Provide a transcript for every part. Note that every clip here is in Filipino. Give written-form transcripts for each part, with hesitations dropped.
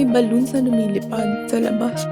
balloons na lumilipad sa labas.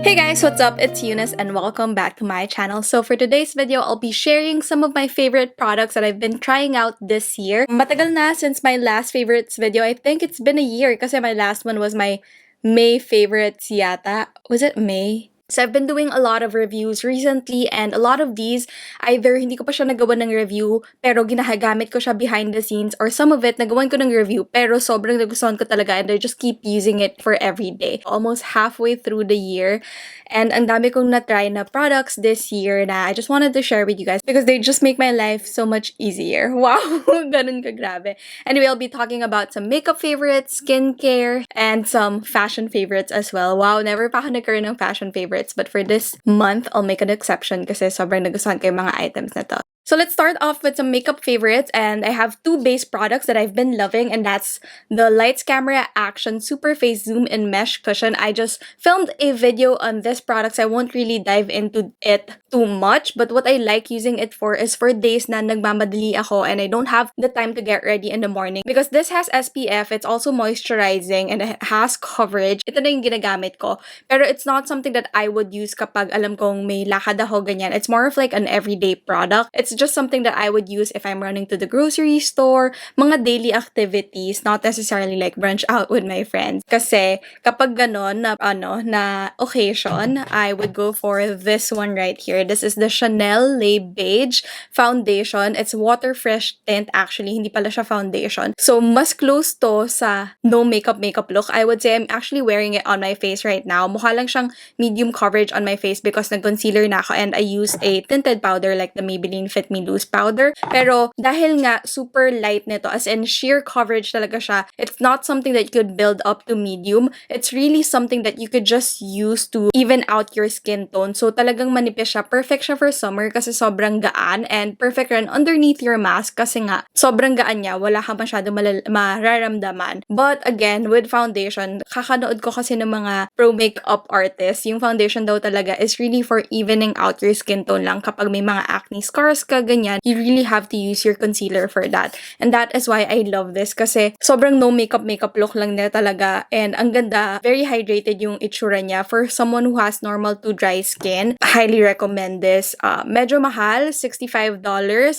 Hey guys, what's up? It's Eunice and welcome back to my channel. So for today's video, I'll be sharing some of my favorite products that I've been trying out this year. Matagal na since my last favorites video. I think it's been a year kasi my last one was my May favorites yata. Was it May? So I've been doing a lot of reviews recently and a lot of these, either hindi ko pa siya nagawa ng review pero ginagamit ko siya behind the scenes, or some of it nagawan ko ng review pero sobrang nagustuhan ko talaga and I just keep using it for every day. Almost halfway through the year and ang dami kong na-try na products this year na I just wanted to share with you guys because they just make my life so much easier. Wow! Ganun ka grabe. Anyway, I'll be talking about some makeup favorites, skincare, and some fashion favorites as well. Wow, never pa ako nagkaroon ng fashion favorites. But for this month, I'll make an exception kasi sobrang nagustuhan ko yung mga items na to. So let's start off with some makeup favorites, and I have two base products that I've been loving, and that's the Lights Camera Action Super Face Zoom In Mesh Cushion. I just filmed a video on this product, so I won't really dive into it too much, but what I like using it for is for days na nagmamadali ako and I don't have the time to get ready in the morning. Because this has SPF, it's also moisturizing, and it has coverage. Ito na yung ginagamit ko. Pero it's not something that I would use kapag alam kong may lakad ako, ganyan. It's more of like an everyday product. It's just something that I would use if I'm running to the grocery store, mga daily activities, not necessarily like brunch out with my friends. Kasi kapag ganon na occasion, I would go for this one right here. This is the Chanel Le Beige Foundation. It's water fresh tint actually, hindi pala siya foundation. So mas close to sa no makeup look. I would say I'm actually wearing it on my face right now. Mukha lang siyang medium coverage on my face because nag-concealer na ako and I use a tinted powder like the Maybelline Fit Me Loose powder. Pero dahil nga super light nito, as in sheer coverage talaga siya, it's not something that you could build up to medium. It's really something that you could just use to even out your skin tone. So talagang manipis siya. Perfect siya for summer kasi sobrang gaan, and perfect rin underneath your mask kasi nga sobrang gaan niya. Wala ka masyado mararamdaman. But again, with foundation, kakanood ko kasi ng mga pro makeup artists, yung foundation daw talaga is really for evening out your skin tone lang. Kapag may mga acne scars ka, ganyan, you really have to use your concealer for that. And that is why I love this kasi sobrang no makeup look lang niya talaga, and ang ganda, very hydrated yung itsura niya. For someone who has normal to dry skin, highly recommend this. Medyo mahal, $65,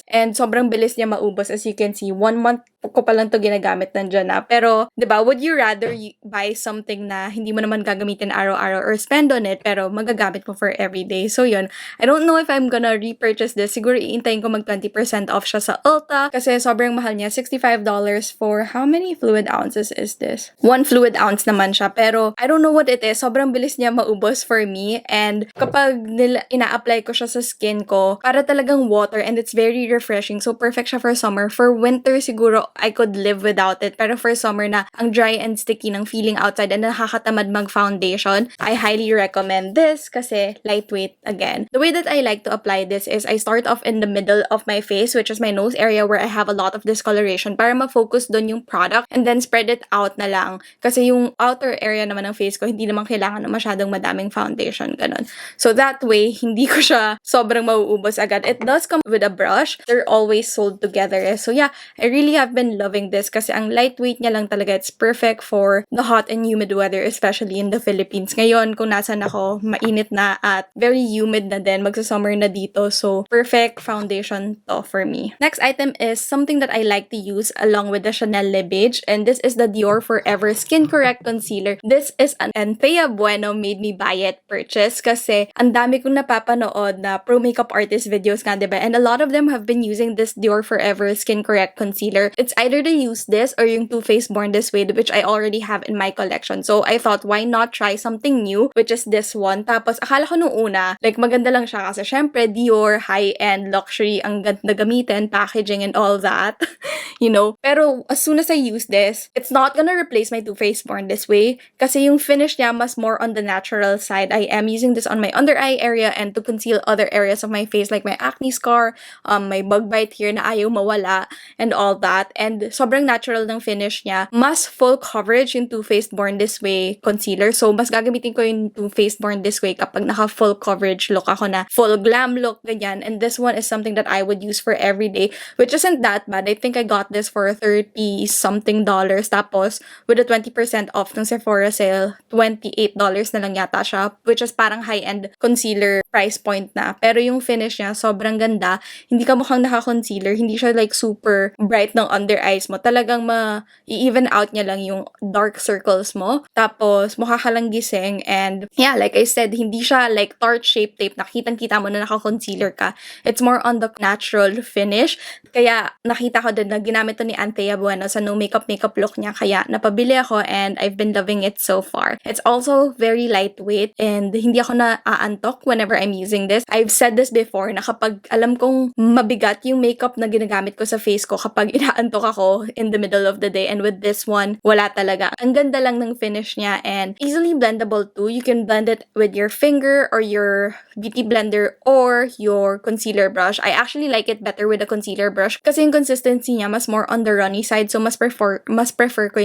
and sobrang bilis niya maubos. As you can see, 1 month ko pa lang to ginagamit, nandiyan na. Pero, diba, would you rather buy something na hindi mo naman gagamitin araw-araw or spend on it, pero magagamit mo for everyday? So, yun. I don't know if I'm gonna repurchase this. Siguro iintayin ko mag 20% off siya sa Ulta kasi sobrang mahal niya. $65 for how many fluid ounces is this? 1 fluid ounce naman siya. Pero, I don't know what it is. Sobrang bilis niya maubos for me. And kapag ina-apply ko siya sa skin ko, para talagang water, and it's very refreshing. So, perfect siya for summer. For winter, siguro, I could live without it. Pero for summer na ang dry and sticky ng feeling outside and nakakatamad mag-foundation, I highly recommend this kasi lightweight again. The way that I like to apply this is I start off in the middle of my face, which is my nose area where I have a lot of discoloration, para ma-focus doon yung product, and then spread it out na lang. Kasi yung outer area naman ng face ko, hindi naman kailangan na masyadong madaming foundation, ganun. So that way, hindi ko siya sobrang mauubos agad. It does come with a brush. They're always sold together. So yeah, I really have been loving this kasi ang lightweight niya lang talaga. It's perfect for the hot and humid weather, especially in the Philippines. Ngayon, kung nasan ako, mainit na at very humid na din. Magsa-summer na dito. So, perfect foundation to for me. Next item is something that I like to use along with the Chanel Le Beige, and this is the Dior Forever Skin Correct Concealer. This is an Anthea Bueno made me buy it purchase kasi ang dami kong napapanood na pro makeup artist videos nga, diba? And a lot of them have been using this Dior Forever Skin Correct Concealer. It's either they use this or yung Too Faced Born This Way, which I already have in my collection. So, I thought, why not try something new, which is this one. Tapos, akala ko nung una, like, maganda lang siya kasi syempre, Dior, high-end, luxury, ang ganda gamitin, packaging, and all that. You know? Pero, as soon as I use this, it's not gonna replace my Too Faced Born This Way kasi yung finish niya mas more on the natural side. I am using this on my under eye area and to conceal other areas of my face like my acne scar, my bug bite here na ayaw mawala, and all that. and sobrang natural ng finish niya. Mas full coverage yung Too Faced Born This Way concealer. So, mas gagamitin ko yung Too Faced Born This Way kapag naka full coverage look ako na full glam look, ganyan. And this one is something that I would use for every day, which isn't that bad. I think I got this for $30 something. Tapos, with a 20% off ng Sephora sale, $28 na lang yata siya, which is parang high-end concealer price point na. Pero yung finish niya, sobrang ganda. Hindi ka mukhang naka-concealer. Hindi siya like super bright ng under eyes mo. Talagang i-even out niya lang yung dark circles mo. Tapos, mukha ka lang gising. And yeah, like I said, hindi siya like tart shape tape. Nakitang-kita mo na naka-concealer ka. It's more on the natural finish. Kaya, nakita ko din na ginamit to ni Anthea Bueno sa no makeup look niya. Kaya, napabili ako and I've been loving it so far. It's also very lightweight and hindi ako na-aantok whenever I'm using this. I've said this before na kapag alam kong mabigat yung makeup na ginagamit ko sa face ko kapag inaantok ako in the middle of the day, and with this one, wala talaga. Ang ganda lang ng finish niya and easily blendable too. You can blend it with your finger or your beauty blender or your concealer brush. I actually like it better with a concealer brush kasi yung consistency niya mas more on the runny side, so mas prefer ko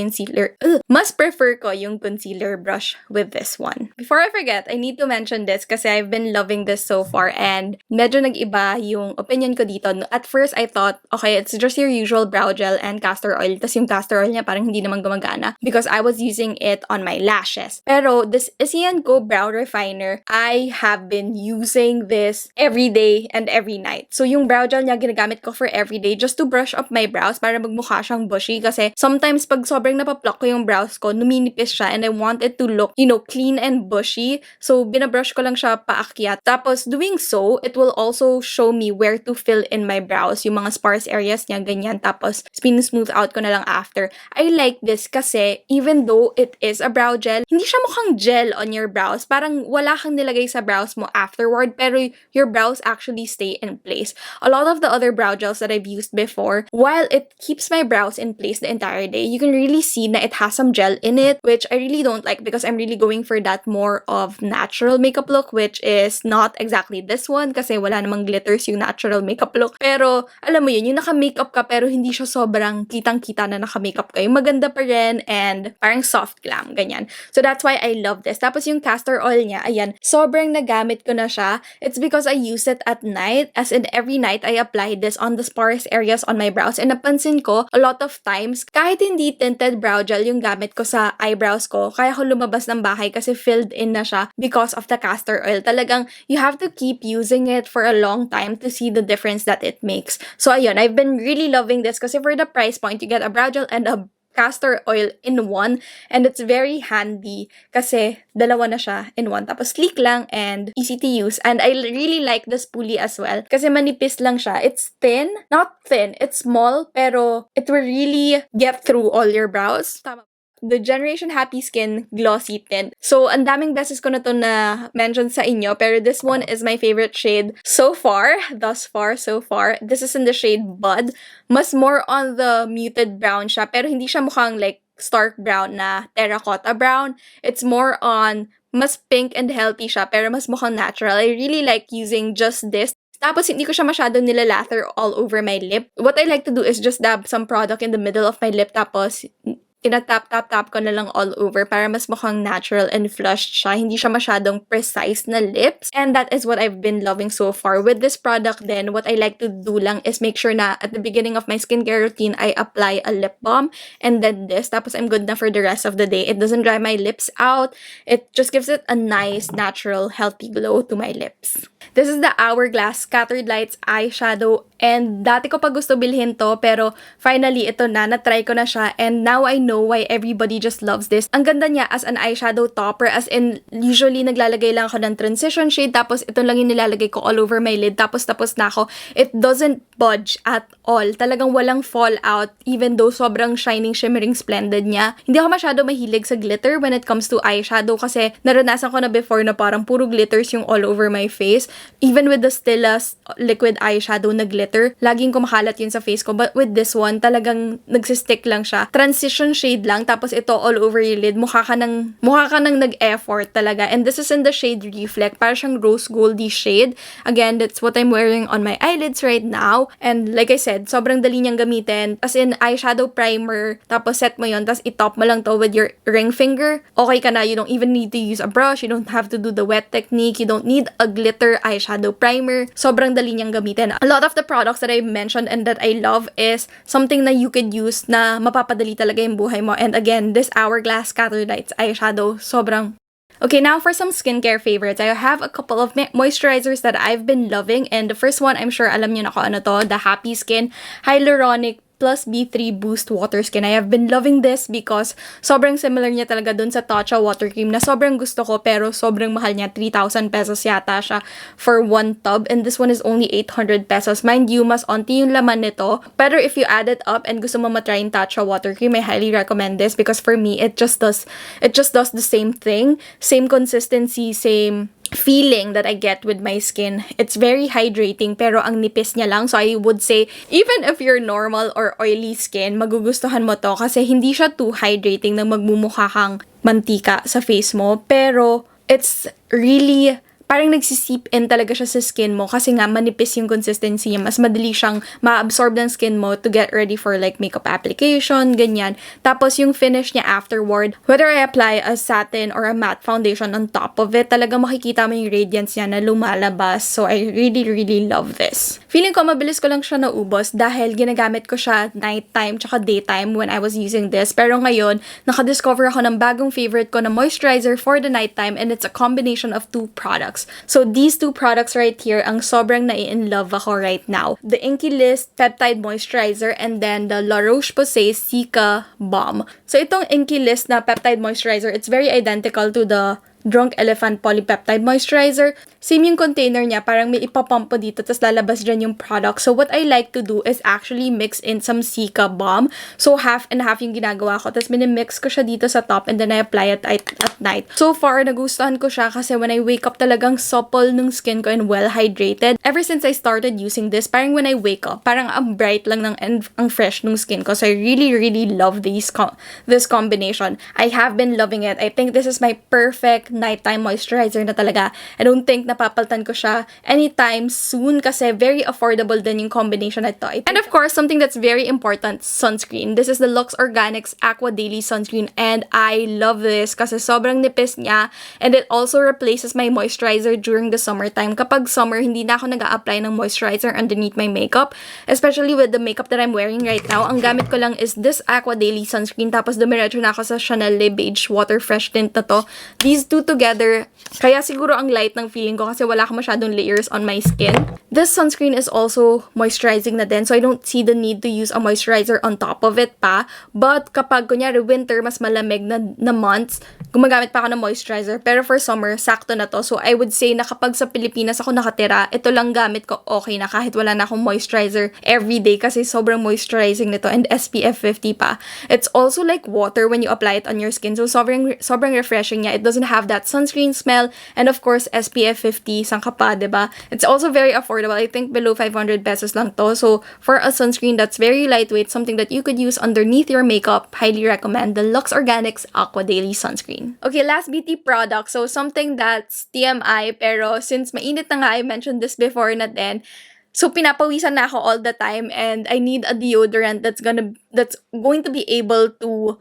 yung concealer brush with this one. Before I forget, I need to mention this kasi I've been loving this so far and medyo nag-iba yung opinion ko dito. At first, I thought, okay, it's just your usual brow gel and castor oil. Tas yung castor oil niya parang hindi naman gumagana because I was using it on my lashes. Pero this Isian Go Brow Refiner, I have been using this every day and every night. So yung brow gel niya ginagamit ko for every day just to brush up my brows para magmukha siyang bushy kasi sometimes pag sobrang napapluck ko yung brows ko, numinipis siya and I want it to look, clean and bushy. So binabrush ko lang siya paakyat. Tapos doing so, it will also show me where to fill in my brows, yung mga sparse areas niya, ganyan. Tapos smooth out ko na lang after. I like this kasi even though it is a brow gel, hindi siya mukhang gel on your brows. Parang wala kang nilagay sa brows mo afterward, pero your brows actually stay in place. A lot of the other brow gels that I've used before, while it keeps my brows in place the entire day, you can really see na it has some gel in it, which I really don't like because I'm really going for that more of natural makeup look, which is not exactly this one kasi wala namang glitters yung natural makeup look. Pero, alam mo yun, yung naka-makeup ka pero hindi siya sobrang kitang-kita na naka-makeup ka. Yung maganda pa rin and parang soft glam, ganyan. So, that's why I love this. Tapos yung castor oil niya, ayan, sobrang nagamit ko na siya. It's because I use it at night. As in, every night, I apply this on the sparse areas on my brows. And napansin ko, a lot of times, kahit hindi tinted brow gel yung gamit ko sa eyebrows ko, kaya ko lumabas ng bahay kasi filled in na siya because of the castor oil. Talagang, you have to keep using it for a long time to see the difference that it makes. So, ayun, I've been really loving this kasi for the price point, you get a brow gel and a castor oil in one, and it's very handy kasi dalawa na siya in one. Tapos sleek lang and easy to use, and I really like the spoolie as well kasi manipis lang siya. It's thin, not thin, it's small, pero it will really get through all your brows. Tama. The Generation Happy Skin Glossy Tint. So, ang daming beses ko na to na mention sa inyo, pero this one is my favorite shade so far. So far. This is in the shade Bud. Mas more on the muted brown siya, pero hindi siya mukhang like stark brown na terracotta brown. It's more on mas pink and healthy siya, pero mas mukhang natural. I really like using just this. Tapos, hindi ko siya masyadong nilalather all over my lip. What I like to do is just dab some product in the middle of my lip, tapos tinatap-tap-tap ko na lang all over para mas mukhang natural and flushed siya. Hindi siya masyadong precise na lips. And that is what I've been loving so far. With this product then, what I like to do lang is make sure na at the beginning of my skincare routine, I apply a lip balm and then this. Tapos I'm good na for the rest of the day. It doesn't dry my lips out. It just gives it a nice, natural, healthy glow to my lips. This is the Hourglass Scattered Lights Eyeshadow. And dati ko pa gusto bilhin to, pero finally, ito na, na-try ko na siya. And now I know why everybody just loves this. Ang ganda niya as an eyeshadow topper, as in, usually naglalagay lang ako ng transition shade, tapos ito lang yung nilalagay ko all over my lid, tapos na ako. It doesn't budge at all. Talagang walang fallout, even though sobrang shining, shimmering, splendid niya. Hindi ako masyado mahilig sa glitter when it comes to eyeshadow, kasi naranasan ko na before na parang puro glitters yung all over my face. Even with the Stila liquid eyeshadow na glitter, glitter. Laging kumakalat yun sa face ko. But with this one, talagang nagsistick lang siya. Transition shade lang. Tapos ito all over your lid. Mukha ka nang nag-effort talaga. And this is in the shade Reflect. Para siyang rose goldy shade. Again, that's what I'm wearing on my eyelids right now. And like I said, sobrang dali niyang gamitin. As in, eyeshadow primer. Tapos set mo yun. Tapos itop mo lang to with your ring finger. Okay ka na. You don't even need to use a brush. You don't have to do the wet technique. You don't need a glitter eyeshadow primer. Sobrang dali niyang gamitin. A lot of the products that I mentioned and that I love is something na you could use na mapapadali talaga yung buhay mo. And again, this Hourglass Scatter Lights eyeshadow, sobrang... Okay, now for some skincare favorites. I have a couple of moisturizers that I've been loving. And the first one, I'm sure alam niyo na kung ano to, the Happy Skin Hyaluronic plus B3 Boost Water Skin. I have been loving this because sobrang similar niya talaga dun sa Tatcha Water Cream na sobrang gusto ko pero sobrang mahal niya. 3,000 pesos yata siya for one tub. And this one is only 800 pesos. Mind you, mas onti yung laman nito. Pero if you add it up and gusto mo matry yung Tatcha Water Cream, I highly recommend this because for me, it just does the same thing. Same consistency, same feeling that I get with my skin. It's very hydrating pero ang nipis niya lang. So I would say, even if you're normal or oily skin, magugustuhan mo to kasi hindi siya too hydrating na magmumukha kang mantika sa face mo. Pero it's really... parang nagsisip in talaga siya sa skin mo kasi nga manipis yung consistency niya. Mas madali siyang ma-absorb ng skin mo to get ready for like makeup application, ganyan. Tapos yung finish niya afterward, whether I apply a satin or a matte foundation on top of it, talaga makikita mo yung radiance niya na lumalabas. So I really, really love this. Feeling ko mabilis ko lang siya naubos dahil ginagamit ko siya nighttime tsaka daytime when I was using this. Pero ngayon, nakadiscover ako ng bagong favorite ko na moisturizer for the nighttime and it's a combination of two products. So these two products right here, ang sobrang nai-in-love ako right now. The Inky List Peptide Moisturizer and then the La Roche-Posay Cica Balm. So itong Inky List na Peptide Moisturizer, it's very identical to the Drunk Elephant Polypeptide Moisturizer. Same yung container niya, parang may ipapump po dito, tapos lalabas dyan yung product. So what I like to do is actually mix in some Cica Balm. So half and half yung ginagawa ko, tapos minimix ko siya dito sa top and then I apply it at night. So far, nagustuhan ko siya kasi when I wake up talagang supple ng skin ko and well hydrated. Ever since I started using this, parang when I wake up, parang ang bright lang and ang fresh ng skin ko. So I really, really love this combination. I have been loving it. I think this is my perfect nighttime moisturizer na talaga. I don't think napapaltan ko siya anytime soon kasi very affordable din yung combination na ito. And of course, something that's very important, sunscreen. This is the Lux Organics Aqua Daily Sunscreen and I love this kasi sobrang nipis niya and it also replaces my moisturizer during the summertime. Kapag summer, hindi na ako nag-a-apply ng moisturizer underneath my makeup, especially with the makeup that I'm wearing right now. Ang gamit ko lang is this Aqua Daily Sunscreen tapos dumiretso na ako sa Chanel Le Beige Water Fresh Tint na to. These two together, kaya siguro ang light ng feeling ko kasi wala akong masyadong layers on my skin. This sunscreen is also moisturizing na din, so I don't see the need to use a moisturizer on top of it pa. But kapag kunyari winter, mas malamig na months, gumagamit pa ako ng moisturizer. Pero for summer, sakto na to. So I would say na kapag sa Pilipinas ako nakatira, ito lang gamit ko okay na kahit wala na akong moisturizer everyday kasi sobrang moisturizing nito and SPF 50 pa. It's also like water when you apply it on your skin. So sobrang refreshing niya. It doesn't have that sunscreen smell and of course SPF 50 sangka pa, diba? It's also very affordable. I think below 500 pesos lang to. So for a sunscreen that's very lightweight, something that you could use underneath your makeup, highly recommend the Lux Organics Aqua Daily Sunscreen. Okay, last beauty product. So something that's TMI pero since mainit na nga, I mentioned this before na din. So pinapawisan na ako all the time and I need a deodorant that's going to be able to,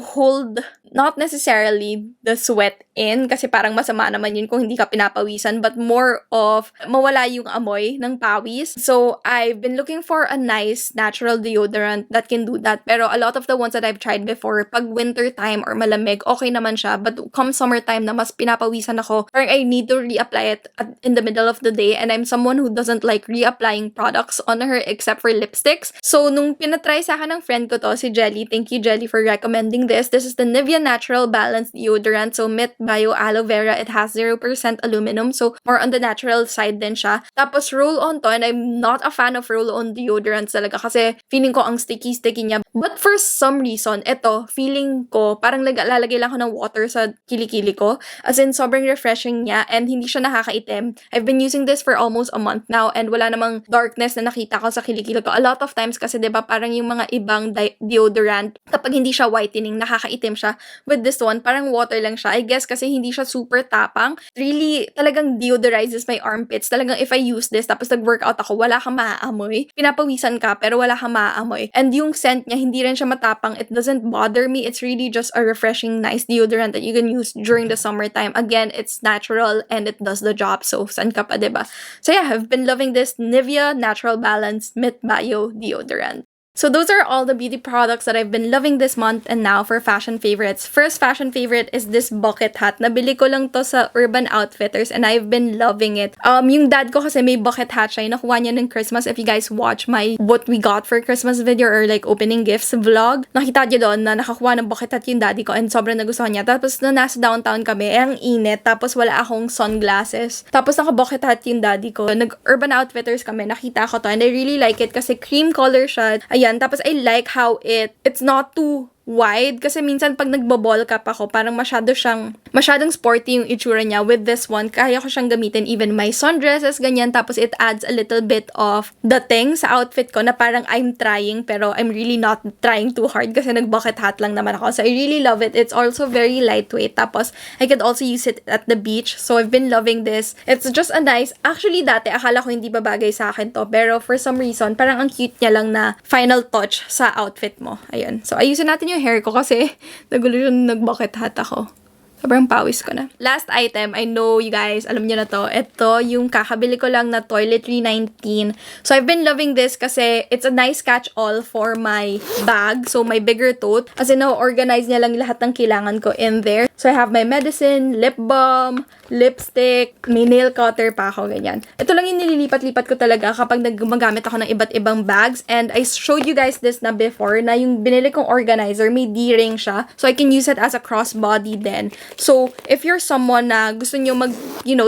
hold not necessarily the sweat in kasi parang masama naman yun kung hindi ka pinapawisan but more of mawala yung amoy ng pawis. So I've been looking for a nice natural deodorant that can do that pero a lot of the ones that I've tried before pag winter time or malamig okay naman siya but come summertime na mas pinapawisan ako parang I need to reapply it in the middle of the day and I'm someone who doesn't like reapplying products on her except for lipsticks. So nung pinatry sa akin ng friend ko to si Jelly, thank you Jelly for recommending this. This is the Nivea Natural Balanced Deodorant. So, Mint Bio Aloe Vera. It has 0% aluminum. So, more on the natural side din siya. Tapos, roll-on to. And I'm not a fan of roll-on deodorants talaga kasi feeling ko ang sticky-sticky niya. But for some reason, eto, feeling ko, parang lalagay lang ako ng water sa kilikili ko. As in, sobrang refreshing niya and hindi siya nakakaitim. I've been using this for almost a month now and wala namang darkness na nakita ko sa kilikili ko. A lot of times kasi, diba, parang yung mga ibang deodorant, kapag hindi siya whitening, nakakaitim siya. With this one, parang water lang siya. I guess kasi hindi siya super tapang. Really, talagang deodorizes my armpits. Talagang if I use this, tapos nag-workout ako, wala kang maaamoy. Pinapawisan ka, pero wala kang maaamoy. And yung scent niya, hindi rin siya matapang. It doesn't bother me. It's really just a refreshing, nice deodorant that you can use during the summertime. Again, it's natural and it does the job. So, saan ka pa, diba? So yeah, I've been loving this Nivea Natural Balance Mid Bio deodorant. So those are all the beauty products that I've been loving this month. And now for fashion favorites. First fashion favorite is this bucket hat. Nabili ko lang to sa Urban Outfitters and I've been loving it. Yung dad ko kasi may bucket hat siya. Nakuha niya ng Christmas. If you guys watch my what we got for Christmas video or like opening gifts vlog, nakita niyo doon na nakakuha ng bucket hat yung daddy ko and sobrang nagustuhan niya. Tapos na nasa downtown kami, ang init. Tapos wala akong sunglasses. Tapos naka-bucket hat yung daddy ko. Nag-Urban Outfitters kami. Nakita ko to and I really like it kasi cream color siya. Ayan, tapos I like how it's not too wide kasi minsan pag nagbo-ball cap ako parang masyadong sporty yung itsura niya. With this one, kaya ko siyang gamitin even my sundresses, ganyan. Tapos it adds a little bit of the thing sa outfit ko na parang I'm trying pero I'm really not trying too hard kasi nag-bucket hat lang naman ako. So I really love it. It's also very lightweight. Tapos I could also use it at the beach. So I've been loving this. It's just a nice, actually dati akala ko hindi babagay sa akin to pero for some reason parang ang cute niya lang na final touch sa outfit mo. Ayun. So ayusin natin yung hair ko kasi nagulo yung nag-bucket hat ako. Sobrang pawis ko na. Last item, I know you guys, alam niyo na to. Ito, yung kakabili ko lang na Toiletry 19. So, I've been loving this kasi it's a nice catch-all for my bag. So, my bigger tote. As in, organize niya lang lahat ng kailangan ko in there. So, I have my medicine, lip balm, lipstick, may nail cutter pa ako, ganyan. Ito lang yung nililipat-lipat ko talaga kapag gumagamit ako ng iba't ibang bags. And I showed you guys this na before, na yung binili kong organizer, may D-ring siya. So, I can use it as a crossbody then. So, if you're someone na gusto nyo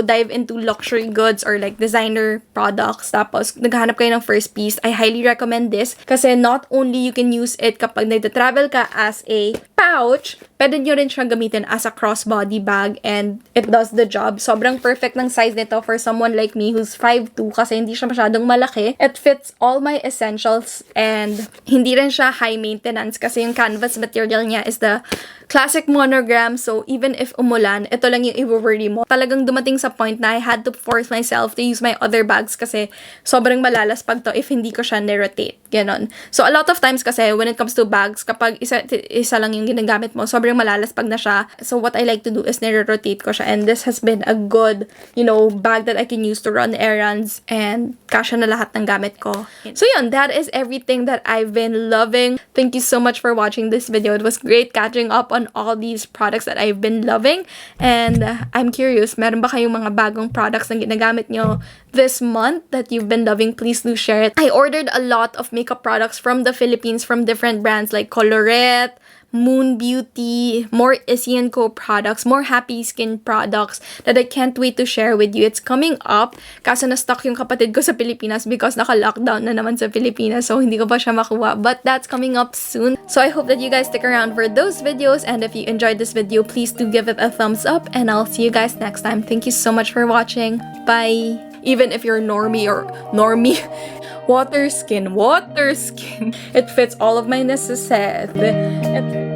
dive into luxury goods or like designer products, tapos naghahanap kayo ng first piece, I highly recommend this kasi not only you can use it kapag nagta-travel ka as a pouch, pwede nyo rin siyang gamitin as a crossbody bag and it does the job. Sobrang perfect ng size nito for someone like me who's 5'2" kasi hindi siya masyadong malaki. It fits all my essentials and hindi rin siya high maintenance kasi yung canvas material niya is the classic monogram. So, even if umulan, ito lang yung i-worry mo. Talagang dumating sa point na I had to force myself to use my other bags kasi sobrang malalaspag to if hindi ko siya ni-rotate. Ganon. So, a lot of times kasi when it comes to bags, kapag isa lang yung ginagamit mo, sobrang malalaspag na siya. So, what I like to do is ni-rotate ko siya. And this has been a good, bag that I can use to run errands and kasya na lahat ng gamit ko. So, yun. That is everything that I've been loving. Thank you so much for watching this video. It was great catching up on all these products that I've been loving. And I'm curious, meron ba kayong mga bagong products na ginagamit nyo this month that you've been loving? Please do share it. I ordered a lot of makeup products from the Philippines from different brands like Colorette, Moon Beauty, more Issy & Co products, more Happy Skin products that I can't wait to share with you. It's coming up. Kaso na-stuck yung kapatid ko sa Pilipinas because naka-lockdown na naman sa Pilipinas. So, hindi ko pa siya makuha. But that's coming up soon. So, I hope that you guys stick around for those videos. And if you enjoyed this video, please do give it a thumbs up. And I'll see you guys next time. Thank you so much for watching. Bye! Even if you're normie, water skin. It fits all of my necessities.